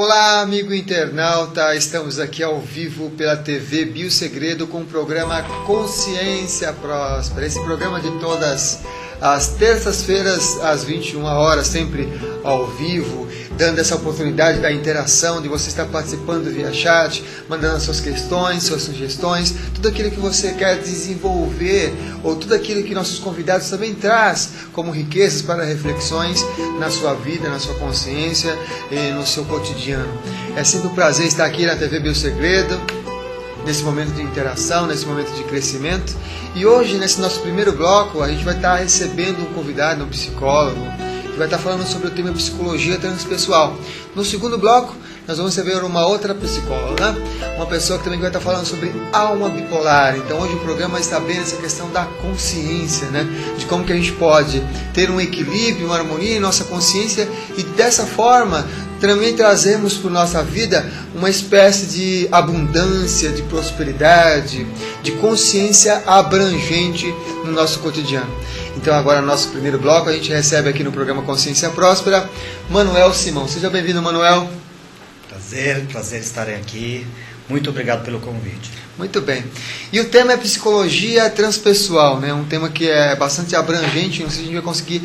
Olá, amigo internauta, estamos aqui ao vivo pela TV Biosegredo com o programa Consciência Próspera. Esse programa de todas as terças-feiras às 21 horas, sempre ao vivo, dando essa oportunidade da interação, de você estar participando via chat, mandando as suas questões, suas sugestões, tudo aquilo que você quer desenvolver, ou tudo aquilo que nossos convidados também traz como riquezas para reflexões na sua vida, na sua consciência e no seu cotidiano. É sempre um prazer estar aqui na TV Biosegredo, nesse momento de interação, nesse momento de crescimento. E hoje, nesse nosso primeiro bloco, a gente vai estar recebendo um convidado, um psicólogo, que vai estar falando sobre o tema psicologia transpessoal. No segundo bloco, nós vamos receber uma outra psicóloga, uma pessoa que também vai estar falando sobre alma bipolar. Então hoje o programa está bem nessa questão da consciência, né? De como que a gente pode ter um equilíbrio, uma harmonia em nossa consciência e dessa forma também trazemos para a nossa vida uma espécie de abundância, de prosperidade, de consciência abrangente no nosso cotidiano. Então agora no nosso primeiro bloco a gente recebe aqui no programa Consciência Próspera Manuel Simão. Seja bem-vindo, Manuel. Prazer estar aqui. Muito obrigado pelo convite. Muito bem. E o tema é psicologia transpessoal, né? Um tema que é bastante abrangente, não sei se a gente vai conseguir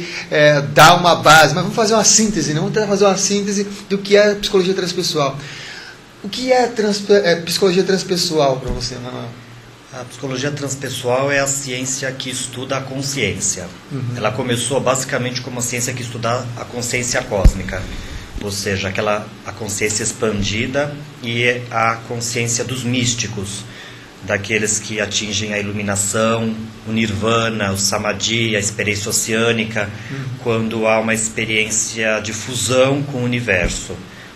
dar uma base, mas vamos fazer uma síntese, né? Vamos tentar fazer uma síntese do que é psicologia transpessoal. O que é psicologia transpessoal para você, Manuel? A psicologia transpessoal é a ciência que estuda a consciência. Ela começou basicamente como uma ciência que estuda a consciência cósmica, ou seja, a consciência expandida e a consciência dos místicos, daqueles que atingem a iluminação, o nirvana, o samadhi, a experiência oceânica, quando há uma experiência de fusão com o universo.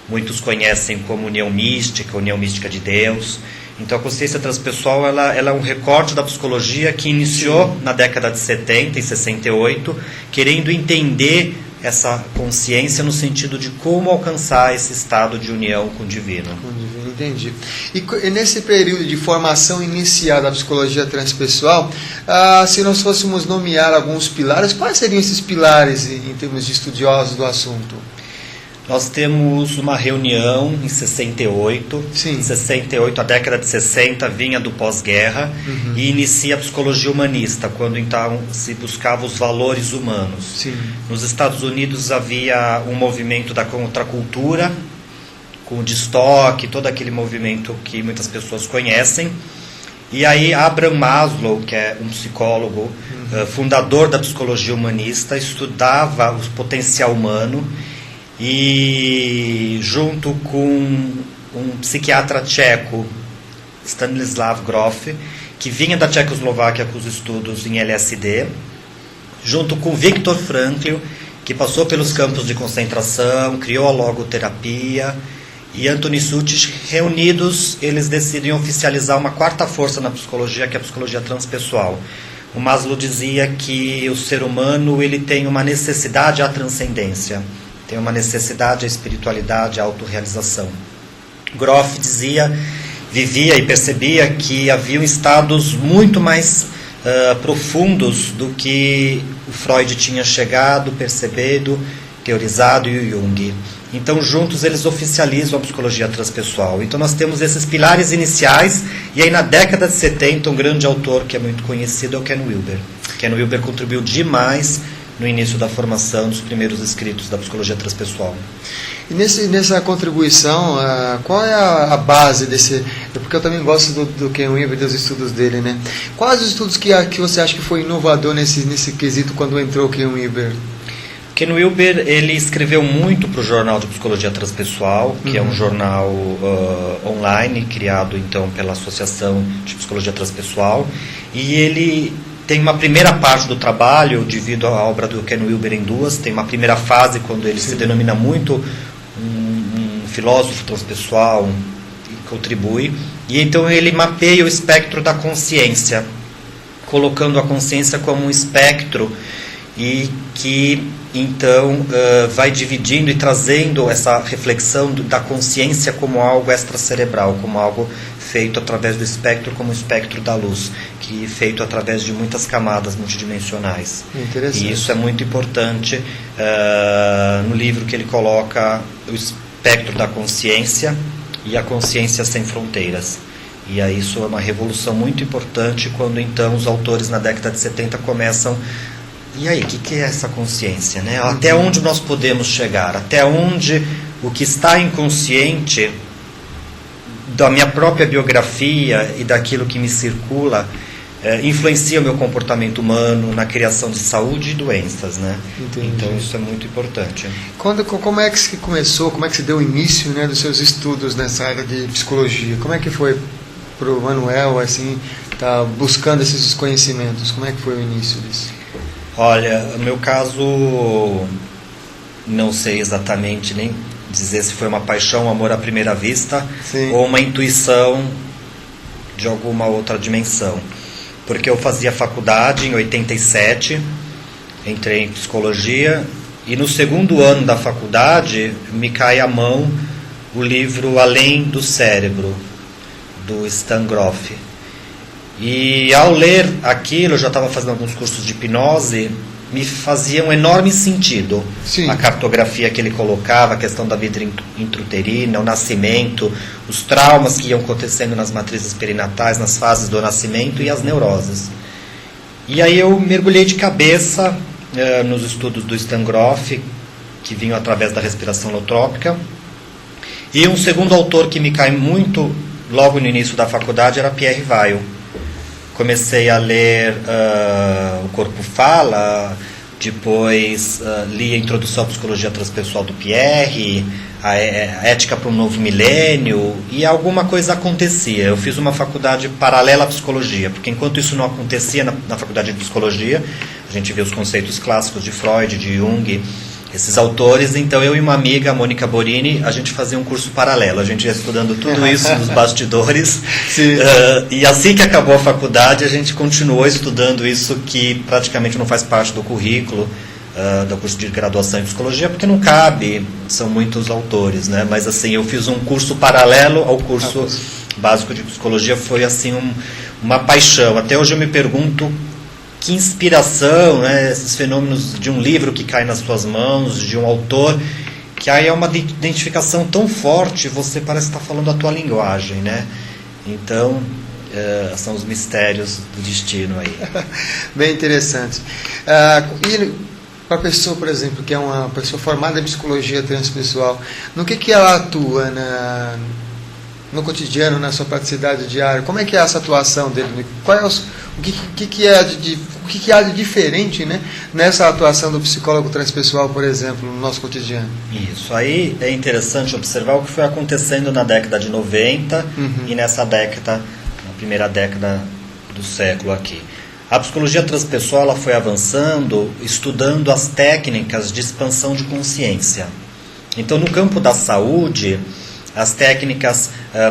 Muitos conhecem como união mística de Deus. Então a consciência transpessoal ela é um recorte da psicologia que iniciou na década de 70 e 68, querendo entender essa consciência no sentido de como alcançar esse estado de união com o divino. Com o divino, entendi. E nesse período de formação inicial da psicologia transpessoal, se nós fôssemos nomear alguns pilares, quais seriam esses pilares em termos de estudiosos do assunto? Nós temos uma reunião em 68. Sim. Em 68, a década de 60 vinha do pós-guerra e inicia a psicologia humanista, quando então se buscava os valores humanos. Sim. Nos Estados Unidos havia um movimento da contracultura, com o Destock, todo aquele movimento que muitas pessoas conhecem. E aí Abraham Maslow, que é um psicólogo, fundador da psicologia humanista, estudava o potencial humano. E junto com um psiquiatra tcheco, Stanislav Grof, que vinha da Tchecoslováquia com os estudos em LSD, junto com Viktor Frankl, que passou pelos campos de concentração, criou a logoterapia, e Anthony Sutis, reunidos, eles decidem oficializar uma quarta força na psicologia, que é a psicologia transpessoal. O Maslow dizia que o ser humano ele tem uma necessidade à transcendência, tem uma necessidade à espiritualidade, à autorrealização. Grof vivia e percebia que haviam estados muito mais profundos do que o Freud tinha chegado, percebido, teorizado e o Jung. Então, juntos, eles oficializam a psicologia transpessoal. Então, nós temos esses pilares iniciais, e aí na década de 70, um grande autor que é muito conhecido é o Ken Wilber. Ken Wilber contribuiu demais no início da formação dos primeiros escritos da psicologia transpessoal. E nessa contribuição, qual é a base desse... Porque eu também gosto do Ken Wilber, dos estudos dele, né? Quais os estudos que você acha que foi inovador nesse quesito quando entrou o Ken Wilber? Ken Wilber, ele escreveu muito para o Jornal de Psicologia Transpessoal, que é um jornal online, criado então pela Associação de Psicologia Transpessoal, e ele tem uma primeira parte do trabalho, eu divido a obra do Ken Wilber em duas. Tem uma primeira fase, quando ele se denomina muito um filósofo transpessoal, e contribui, e então ele mapeia o espectro da consciência, colocando a consciência como um espectro, e que então vai dividindo e trazendo essa reflexão da consciência como algo extracerebral, como algo feito através do espectro, como o espectro da luz, que é feito através de muitas camadas multidimensionais. Interessante. E isso é muito importante no livro que ele coloca espectro da consciência e a consciência sem fronteiras. E aí isso é uma revolução muito importante quando então os autores na década de 70 começam, e aí, o que é essa consciência, né? Até onde nós podemos chegar? Até onde o que está inconsciente da minha própria biografia e daquilo que me circula influencia o meu comportamento humano na criação de saúde e doenças, né? Entendi. Então isso é muito importante. Como é que se começou, como é que se deu o início, né, dos seus estudos nessa área de psicologia? Como é que foi para o Manuel, assim, tá buscando esses conhecimentos? Como é que foi o início disso? Olha, no meu caso, não sei exatamente nem dizer se foi uma paixão, um amor à primeira vista, sim, ou uma intuição de alguma outra dimensão. Porque eu fazia faculdade em 87, entrei em psicologia, e no segundo ano da faculdade me cai à mão o livro Além do Cérebro, do Stan Grof. E ao ler aquilo, eu já estava fazendo alguns cursos de hipnose, me fazia um enorme sentido. Sim. A cartografia que ele colocava, a questão da vida intrauterina, o nascimento, os traumas que iam acontecendo nas matrizes perinatais, nas fases do nascimento e as neuroses. E aí eu mergulhei de cabeça nos estudos do Stan Grof, que vinham através da respiração holotrópica. E um segundo autor que me cai muito logo no início da faculdade era Pierre Weil. Comecei a ler O Corpo Fala, depois li a Introdução à Psicologia Transpessoal do Pierre, a Ética para um Novo Milênio, e alguma coisa acontecia. Eu fiz uma faculdade paralela à psicologia, porque enquanto isso não acontecia na faculdade de psicologia, a gente vê os conceitos clássicos de Freud, de Jung, esses autores. Então eu e uma amiga, a Mônica Borini, a gente fazia um curso paralelo, a gente ia estudando tudo isso nos bastidores. E assim que acabou a faculdade, a gente continuou estudando isso que praticamente não faz parte do currículo do curso de graduação em psicologia, porque não cabe, são muitos autores, né? Mas assim, eu fiz um curso paralelo ao curso básico de psicologia, foi assim uma paixão. Até hoje eu me pergunto que inspiração, né, esses fenômenos de um livro que cai nas suas mãos, de um autor, que aí é uma identificação tão forte, você parece estar falando a tua linguagem, né? Então, são os mistérios do destino aí. Bem interessante. E para a pessoa, por exemplo, que é uma pessoa formada em psicologia transpessoal, no que ela atua no cotidiano, na sua praticidade diária? Como é que é essa atuação dele? Qual é o que há de diferente, né, nessa atuação do psicólogo transpessoal, por exemplo, no nosso cotidiano? Isso aí é interessante observar o que foi acontecendo na década de 90 e nessa década, na primeira década do século aqui. A psicologia transpessoal ela foi avançando, estudando as técnicas de expansão de consciência. Então, no campo da saúde, as técnicas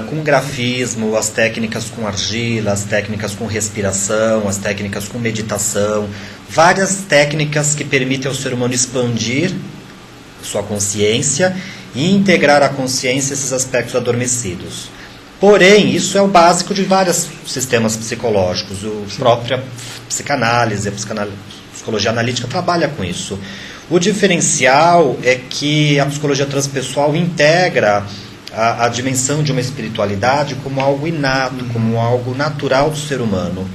com grafismo, as técnicas com argila, as técnicas com respiração, as técnicas com meditação, várias técnicas que permitem ao ser humano expandir sua consciência e integrar à consciência esses aspectos adormecidos. Porém, isso é o básico de vários sistemas psicológicos. A própria psicanálise, a psicologia analítica trabalha com isso. O diferencial é que a psicologia transpessoal integra a dimensão de uma espiritualidade como algo inato, como algo natural do ser humano,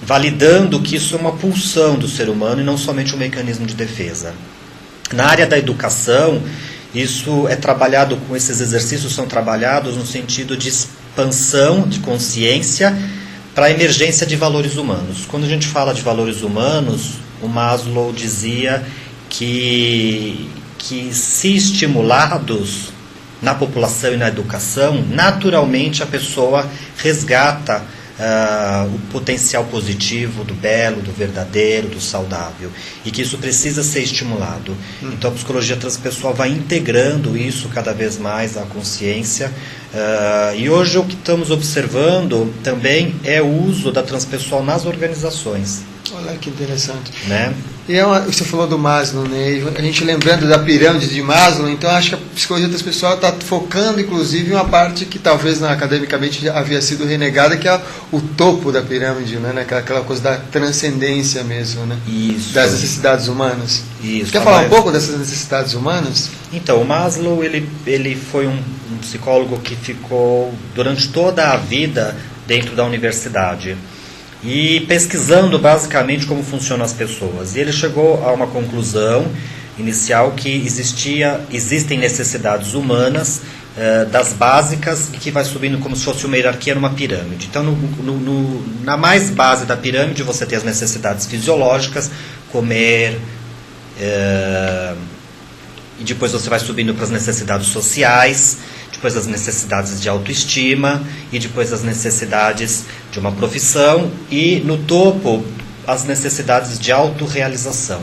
validando que isso é uma pulsão do ser humano e não somente um mecanismo de defesa. Na área da educação, isso é trabalhado, com esses exercícios são trabalhados no sentido de expansão de consciência para a emergência de valores humanos. Quando a gente fala de valores humanos, o Maslow dizia que se estimulados na população e na educação, naturalmente a pessoa resgata o potencial positivo do belo, do verdadeiro, do saudável, e que isso precisa ser estimulado. Então a psicologia transpessoal vai integrando isso cada vez mais à consciência, e hoje o que estamos observando também é o uso da transpessoal nas organizações. Olha que interessante. Né? E você falou do Maslow, né? A gente lembrando da pirâmide de Maslow, então acho que a psicologia transpessoal está focando, inclusive, em uma parte que talvez academicamente havia sido renegada, que é o topo da pirâmide, né? Aquela coisa da transcendência mesmo, né? Isso. Das necessidades humanas. Isso. Quer falar um pouco dessas necessidades humanas? Então, o Maslow ele foi um psicólogo que ficou durante toda a vida dentro da universidade e pesquisando basicamente como funcionam as pessoas. E ele chegou a uma conclusão inicial que existem necessidades humanas das básicas e que vai subindo como se fosse uma hierarquia numa pirâmide. Então, na mais base da pirâmide você tem as necessidades fisiológicas, comer, e depois você vai subindo para as necessidades sociais, depois as necessidades de autoestima e depois as necessidades de uma profissão e no topo as necessidades de autorrealização.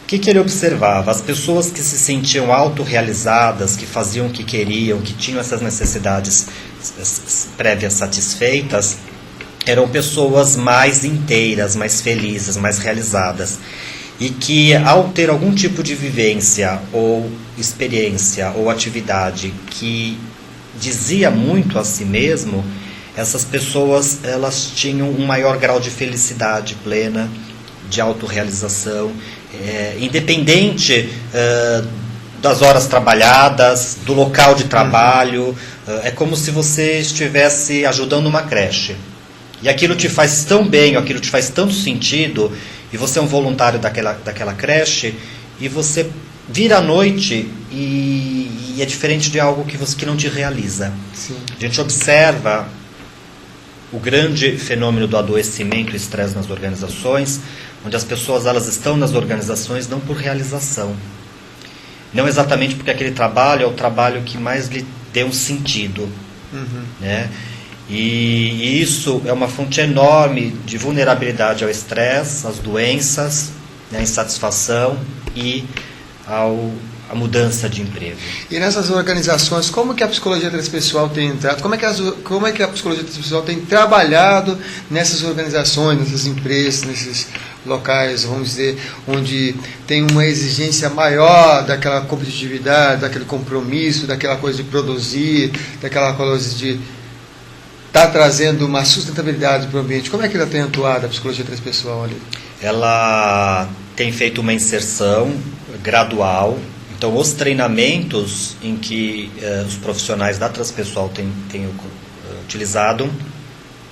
O que ele observava? As pessoas que se sentiam autorrealizadas, que faziam o que queriam, que tinham essas necessidades prévias satisfeitas, eram pessoas mais inteiras, mais felizes, mais realizadas. E que ao ter algum tipo de vivência ou experiência ou atividade que dizia muito a si mesmo, essas pessoas elas tinham um maior grau de felicidade plena, de autorrealização, independente das horas trabalhadas, do local de trabalho. É como se você estivesse ajudando uma creche. E aquilo te faz tão bem, aquilo te faz tanto sentido, e você é um voluntário daquela creche, e você vira à noite e é diferente de algo que não te realiza. Sim. A gente observa o grande fenômeno do adoecimento e estresse nas organizações, onde as pessoas elas estão nas organizações não por realização, não exatamente porque aquele trabalho é o trabalho que mais lhe dê um sentido, né? E isso é uma fonte enorme de vulnerabilidade ao estresse, às doenças, à insatisfação e a mudança de emprego. E nessas organizações, como que a psicologia transpessoal tem entrado? Como é que a psicologia transpessoal tem trabalhado nessas organizações, nessas empresas, nesses locais, vamos dizer, onde tem uma exigência maior daquela competitividade, daquele compromisso, daquela coisa de produzir, daquela coisa de está trazendo uma sustentabilidade para o ambiente? Como é que ela tem atuado, a psicologia transpessoal ali? Ela tem feito uma inserção gradual. Então, os treinamentos em que os profissionais da transpessoal têm utilizado,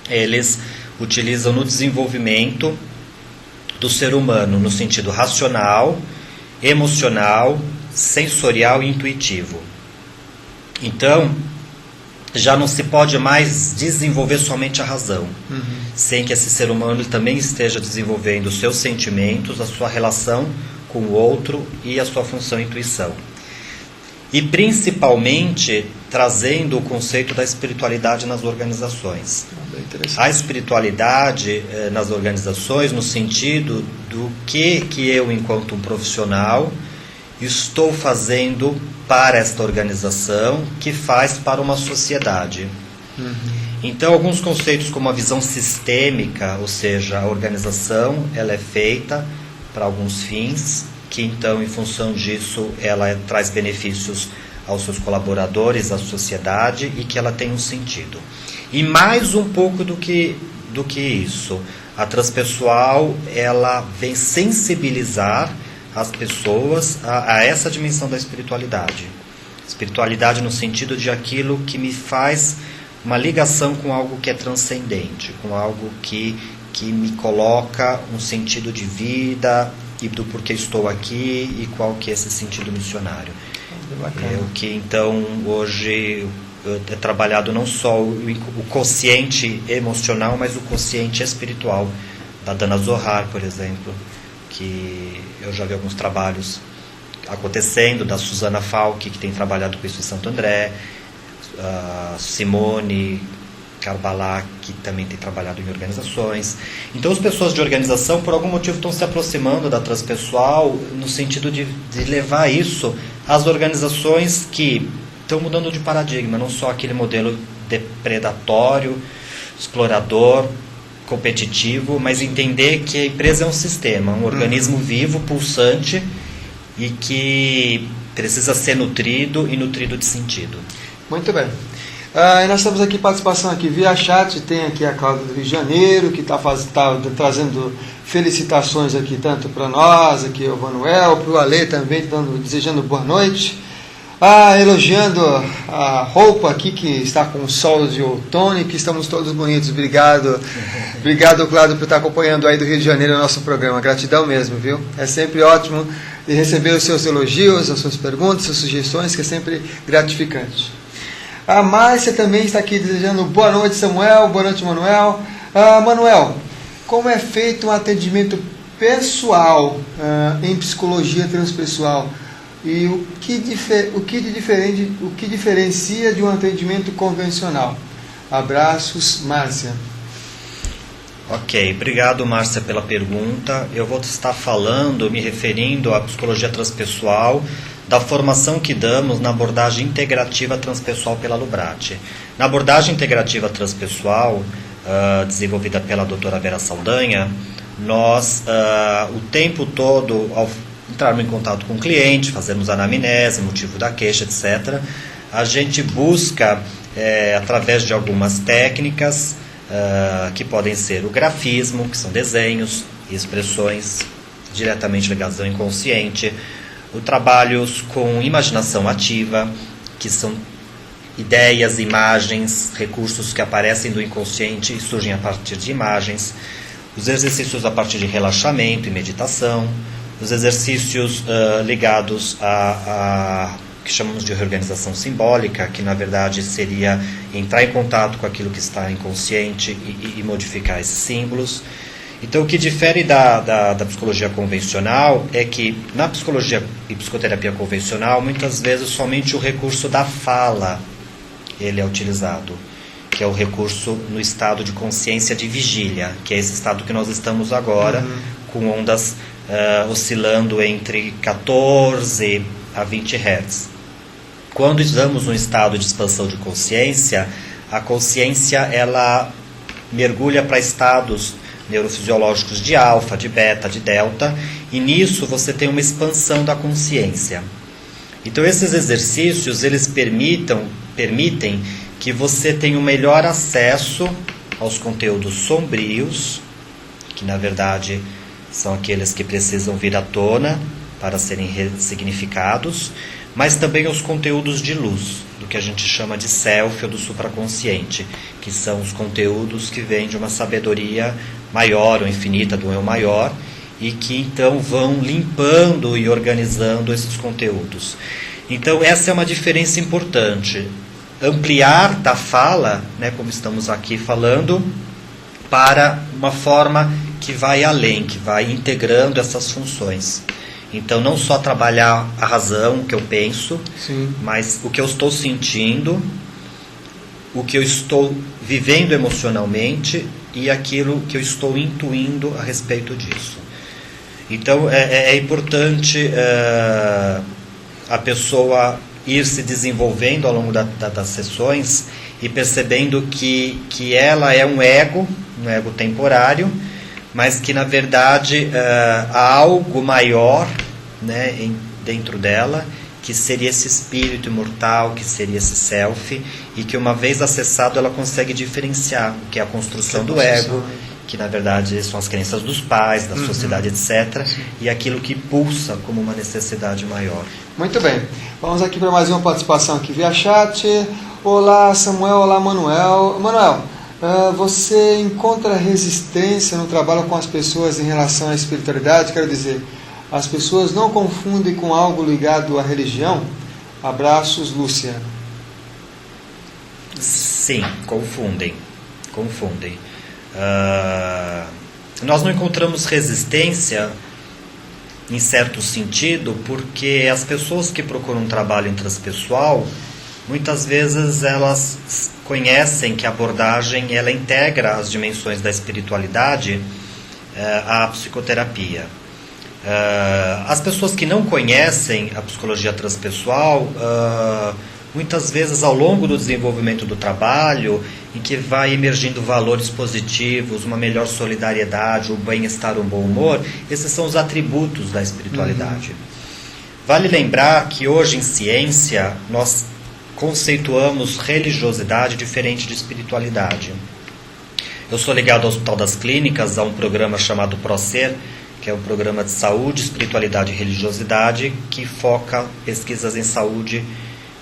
eles utilizam no desenvolvimento do ser humano no sentido racional, emocional, sensorial e intuitivo. Então, já não se pode mais desenvolver somente a razão, sem que esse ser humano também esteja desenvolvendo os seus sentimentos, a sua relação com o outro e a sua função intuição. E principalmente trazendo o conceito da espiritualidade nas organizações. A espiritualidade nas organizações no sentido do que eu, enquanto um profissional, estou fazendo para esta organização que faz para uma sociedade. Então, alguns conceitos como a visão sistêmica, ou seja, a organização ela é feita para alguns fins, que então, em função disso, ela traz benefícios aos seus colaboradores, à sociedade, e que ela tem um sentido. E mais um pouco do que isso, a transpessoal ela vem sensibilizar as pessoas a essa dimensão da espiritualidade. Espiritualidade no sentido de aquilo que me faz uma ligação com algo que é transcendente, com algo que me coloca um sentido de vida e do porquê estou aqui e qual que é esse sentido missionário. É o que então hoje é trabalhado não só o quociente emocional, mas o quociente espiritual da Dana Zohar, por exemplo, que eu já vi alguns trabalhos acontecendo, da Susana Falck, que tem trabalhado com isso em Santo André, a Simone Carbalá, que também tem trabalhado em organizações. Então as pessoas de organização, por algum motivo, estão se aproximando da transpessoal no sentido de levar isso às organizações que estão mudando de paradigma, não só aquele modelo depredatório, explorador, competitivo, mas entender que a empresa é um sistema, um organismo vivo, pulsante e que precisa ser nutrido e nutrido de sentido. Muito bem. Nós temos aqui participação aqui via chat, tem aqui a Cláudia do Rio de Janeiro, que está trazendo felicitações aqui tanto para nós, aqui o Manuel, para o Ale também, desejando boa noite. Elogiando a roupa aqui que está com o sol de outono e que estamos todos bonitos. Obrigado, Cláudio, por estar acompanhando aí do Rio de Janeiro o nosso programa. Gratidão mesmo, viu? É sempre ótimo de receber os seus elogios, as suas perguntas, as suas sugestões, que é sempre gratificante. A Márcia também está aqui desejando boa noite, Samuel, boa noite, Manuel. Manuel, como é feito um atendimento pessoal em psicologia transpessoal? E o que diferencia de um atendimento convencional? Abraços, Márcia. Ok, obrigado, Márcia, pela pergunta. Eu vou estar me referindo à psicologia transpessoal, da formação que damos na abordagem integrativa transpessoal pela Lubrati. Na abordagem integrativa transpessoal, desenvolvida pela doutora Vera Saldanha, nós, o tempo todo, ao entrarmos em contato com o cliente, fazermos anamnese, motivo da queixa, etc., a gente busca, através de algumas técnicas, que podem ser o grafismo, que são desenhos e expressões diretamente ligadas ao inconsciente, o trabalhos com imaginação ativa, que são ideias, imagens, recursos que aparecem do inconsciente e surgem a partir de imagens, os exercícios a partir de relaxamento e meditação, os exercícios ligados a que chamamos de reorganização simbólica, que na verdade seria entrar em contato com aquilo que está inconsciente e modificar esses símbolos. Então, o que difere da psicologia convencional é que na psicologia e psicoterapia convencional, muitas vezes somente o recurso da fala ele é utilizado, que é o recurso no estado de consciência de vigília, que é esse estado que nós estamos agora, com ondas oscilando entre 14 a 20 Hz. Quando estamos num estado de expansão de consciência, a consciência ela mergulha para estados neurofisiológicos de alfa, de beta, de delta, e nisso você tem uma expansão da consciência. Então esses exercícios eles permitem que você tenha um melhor acesso aos conteúdos sombrios, que na verdade são aqueles que precisam vir à tona para serem ressignificados, mas também os conteúdos de luz, do que a gente chama de self ou do supraconsciente, que são os conteúdos que vêm de uma sabedoria maior ou infinita, do eu maior, e que então vão limpando e organizando esses conteúdos. Então essa é uma diferença importante, ampliar da fala, né, como estamos aqui falando, para uma forma que vai além, que vai integrando essas funções. Então, não só trabalhar a razão, o que eu penso, sim, mas o que eu estou sentindo, o que eu estou vivendo emocionalmente e aquilo que eu estou intuindo a respeito disso. Então, é importante a pessoa ir se desenvolvendo ao longo das sessões e percebendo que ela é um ego temporário, mas que na verdade há algo maior, né, dentro dela, que seria esse espírito imortal, que seria esse self, e que uma vez acessado ela consegue diferenciar o que é a construção do ego, que na verdade são as crenças dos pais, da sociedade, etc., e aquilo que pulsa como uma necessidade maior. Muito bem, vamos aqui para mais uma participação aqui via chat. Olá Samuel, olá Manuel. Manuel, você encontra resistência no trabalho com as pessoas em relação à espiritualidade? Quero dizer, as pessoas não confundem com algo ligado à religião? Abraços, Lúcia. Sim, confundem. Nós não encontramos resistência, em certo sentido, porque as pessoas que procuram um trabalho intraspessoal, muitas vezes elas conhecem que a abordagem ela integra as dimensões da espiritualidade à psicoterapia. As pessoas que não conhecem a psicologia transpessoal muitas vezes ao longo do desenvolvimento do trabalho, em que vai emergindo valores positivos, uma melhor solidariedade, o bem-estar, um bom humor. Esses são os atributos da espiritualidade. Vale lembrar que hoje em ciência nós conceituamos religiosidade diferente de espiritualidade. Eu sou ligado ao Hospital das Clínicas, a um programa chamado ProSer, que é um programa de saúde, espiritualidade e religiosidade, que foca pesquisas em saúde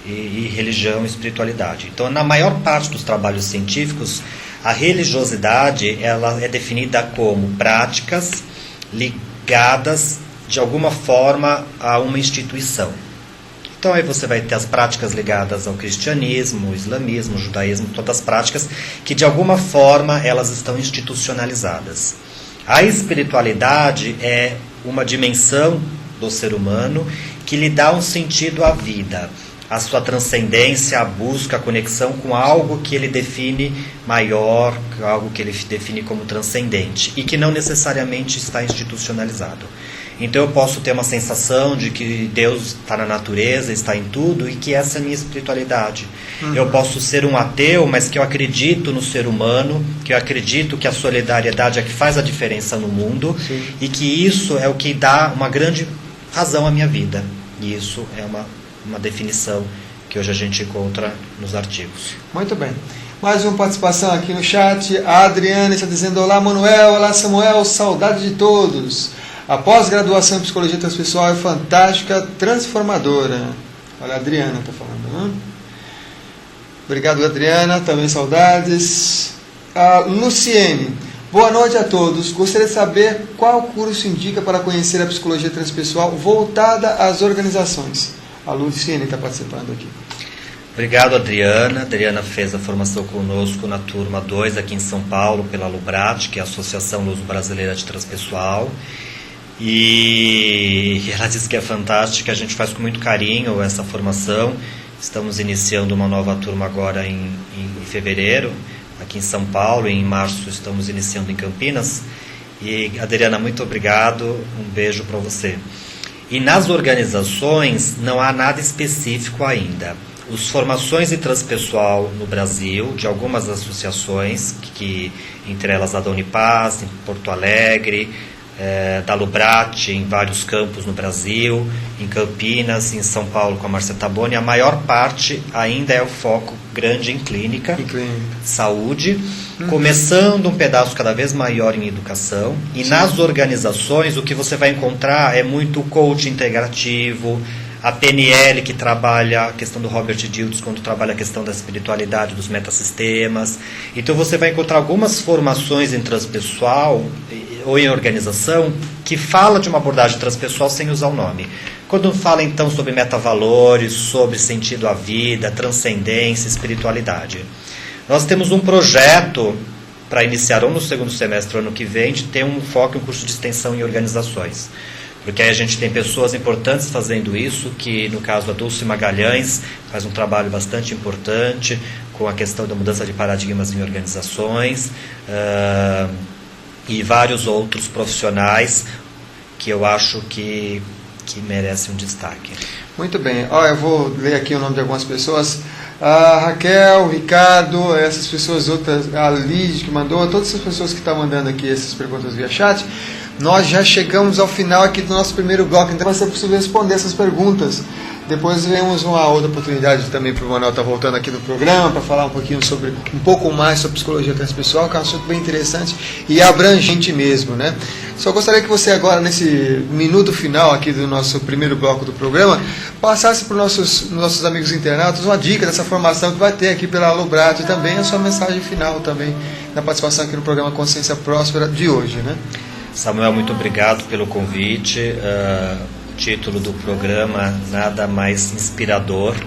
e religião e espiritualidade. Então, na maior parte dos trabalhos científicos, a religiosidade ela é definida como práticas ligadas, de alguma forma, a uma instituição. Então, aí você vai ter as práticas ligadas ao cristianismo, o islamismo, o judaísmo, todas as práticas que, de alguma forma, elas estão institucionalizadas. A espiritualidade é uma dimensão do ser humano que lhe dá um sentido à vida, a sua transcendência, a busca, a conexão com algo que ele define maior, algo que ele define como transcendente e que não necessariamente está institucionalizado. Então eu posso ter uma sensação de que Deus está na natureza, está em tudo e que essa é a minha espiritualidade. Eu posso ser um ateu, mas que eu acredito no ser humano, que eu acredito que a solidariedade é que faz a diferença no mundo. Sim. E que isso é o que dá uma grande razão à minha vida. E isso é uma definição que hoje a gente encontra nos artigos. Muito bem. Mais uma participação aqui no chat. A Adriana está dizendo: olá Manuel, olá Samuel, saudade de todos. A pós-graduação em Psicologia Transpessoal é fantástica, transformadora. Olha, a Adriana está falando, né? Obrigado, Adriana, também saudades. A Luciene: boa noite a todos. Gostaria de saber qual curso indica para conhecer a Psicologia Transpessoal voltada às organizações. A Luciene está participando aqui. Obrigado, Adriana. A Adriana fez a formação conosco na turma 2 aqui em São Paulo, pela Lubrat, que é a Associação Luso-Brasileira de Transpessoal. E ela disse que é fantástica, a gente faz com muito carinho essa formação. Estamos iniciando uma nova turma agora em fevereiro, aqui em São Paulo, e em março estamos iniciando em Campinas. E, Adriana, muito obrigado, um beijo para você. E nas organizações não há nada específico ainda. As formações em transpessoal no Brasil, de algumas associações, que entre elas a da Unipaz, em Porto Alegre, da Lubrat, em vários campos no Brasil, em Campinas, em São Paulo com a Márcia Taboni, a maior parte ainda é o foco grande em clínica, saúde, começando um pedaço cada vez maior em educação. E sim, nas organizações o que você vai encontrar é muito coaching integrativo, a PNL, que trabalha a questão do Robert Dilts, quando trabalha a questão da espiritualidade, dos metassistemas. Então você vai encontrar algumas formações em transpessoal ou em organização que fala de uma abordagem transpessoal sem usar o nome. Quando fala então sobre metavalores, sobre sentido à vida, transcendência, espiritualidade. Nós temos um projeto para iniciar ou no segundo semestre do ano que vem de ter um foco em curso de extensão em organizações. Porque aí a gente tem pessoas importantes fazendo isso, que no caso a Dulce Magalhães faz um trabalho bastante importante com a questão da mudança de paradigmas em organizações, e vários outros profissionais que eu acho que merecem um destaque. Muito bem. Eu vou ler aqui o nome de algumas pessoas. A Raquel, o Ricardo, essas pessoas outras, a Liz que mandou, todas essas pessoas que estão mandando aqui essas perguntas via chat. Nós já chegamos ao final aqui do nosso primeiro bloco, então vai ser possível responder essas perguntas. Depois teremos uma outra oportunidade também para o Manuel estar voltando aqui no programa para falar um pouco mais sobre psicologia transpessoal, que é um assunto bem interessante e abrangente mesmo, né? Só gostaria que você agora, nesse minuto final aqui do nosso primeiro bloco do programa, passasse para os nossos amigos internautas uma dica dessa formação que vai ter aqui pela Lubrat e também a sua mensagem final também na participação aqui no programa Consciência Próspera de hoje, né? Samuel, muito obrigado pelo convite. O título do programa, nada mais inspirador,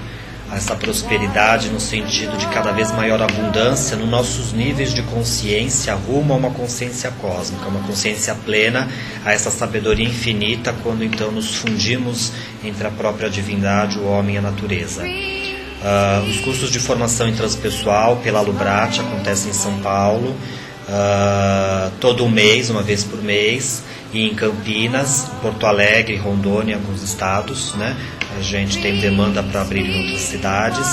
essa prosperidade no sentido de cada vez maior abundância nos nossos níveis de consciência rumo a uma consciência cósmica, uma consciência plena, a essa sabedoria infinita, quando então nos fundimos entre a própria divindade, o homem e a natureza. Os cursos de formação em transpessoal pela Lubrat acontecem em São Paulo. todo mês, uma vez por mês, e em Campinas, Porto Alegre, Rondônia, alguns estados, né? A gente tem demanda para abrir em outras cidades.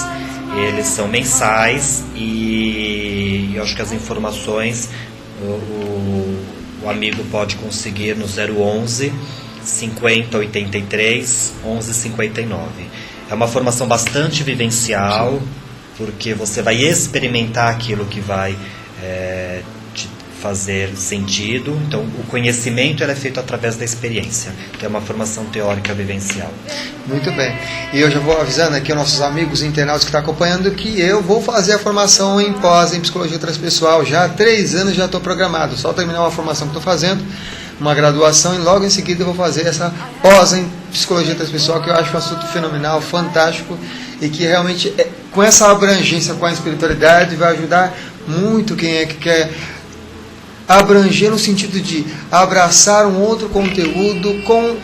Eles são mensais e eu acho que as informações o amigo pode conseguir no 011 50 83 11 59. É uma formação bastante vivencial, porque você vai experimentar aquilo que vai te fazer sentido. Então, o conhecimento é feito através da experiência, que é uma formação teórica vivencial. Muito bem. E eu já vou avisando aqui aos nossos amigos internautas que estão acompanhando que eu vou fazer a formação em pós em Psicologia Transpessoal. Já há 3 anos já estou programado. Só terminar uma formação que estou fazendo, uma graduação, e logo em seguida eu vou fazer essa pós em Psicologia Transpessoal, que eu acho um assunto fenomenal, fantástico, e que realmente, com essa abrangência com a espiritualidade, vai ajudar muito quem é que quer abranger no sentido de abraçar um outro conteúdo com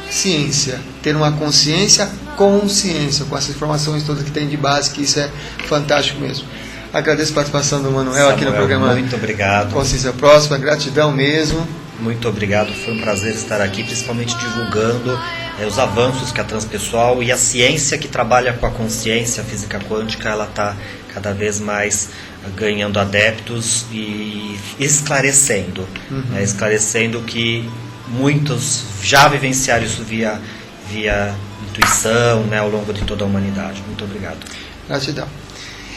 ciência, ter uma consciência com ciência, com essas informações todas que tem de base, que isso é fantástico mesmo. Agradeço a participação do Manuel, Samuel, aqui no programa. Muito obrigado. Consciência Próxima, gratidão mesmo. Muito obrigado, foi um prazer estar aqui, principalmente divulgando os avanços que a Transpessoal e a ciência que trabalha com a consciência, a física quântica, ela está cada vez mais ganhando adeptos e esclarecendo, esclarecendo que muitos já vivenciaram isso via intuição, ao longo de toda a humanidade. Muito obrigado. Gratidão.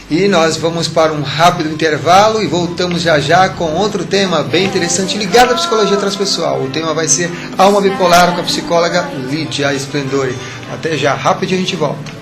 E nós vamos para um rápido intervalo e voltamos já com outro tema bem interessante ligado à psicologia transpessoal. O tema vai ser Alma Bipolar com a psicóloga Lídia Splendori. Até já, rapidinho a gente volta.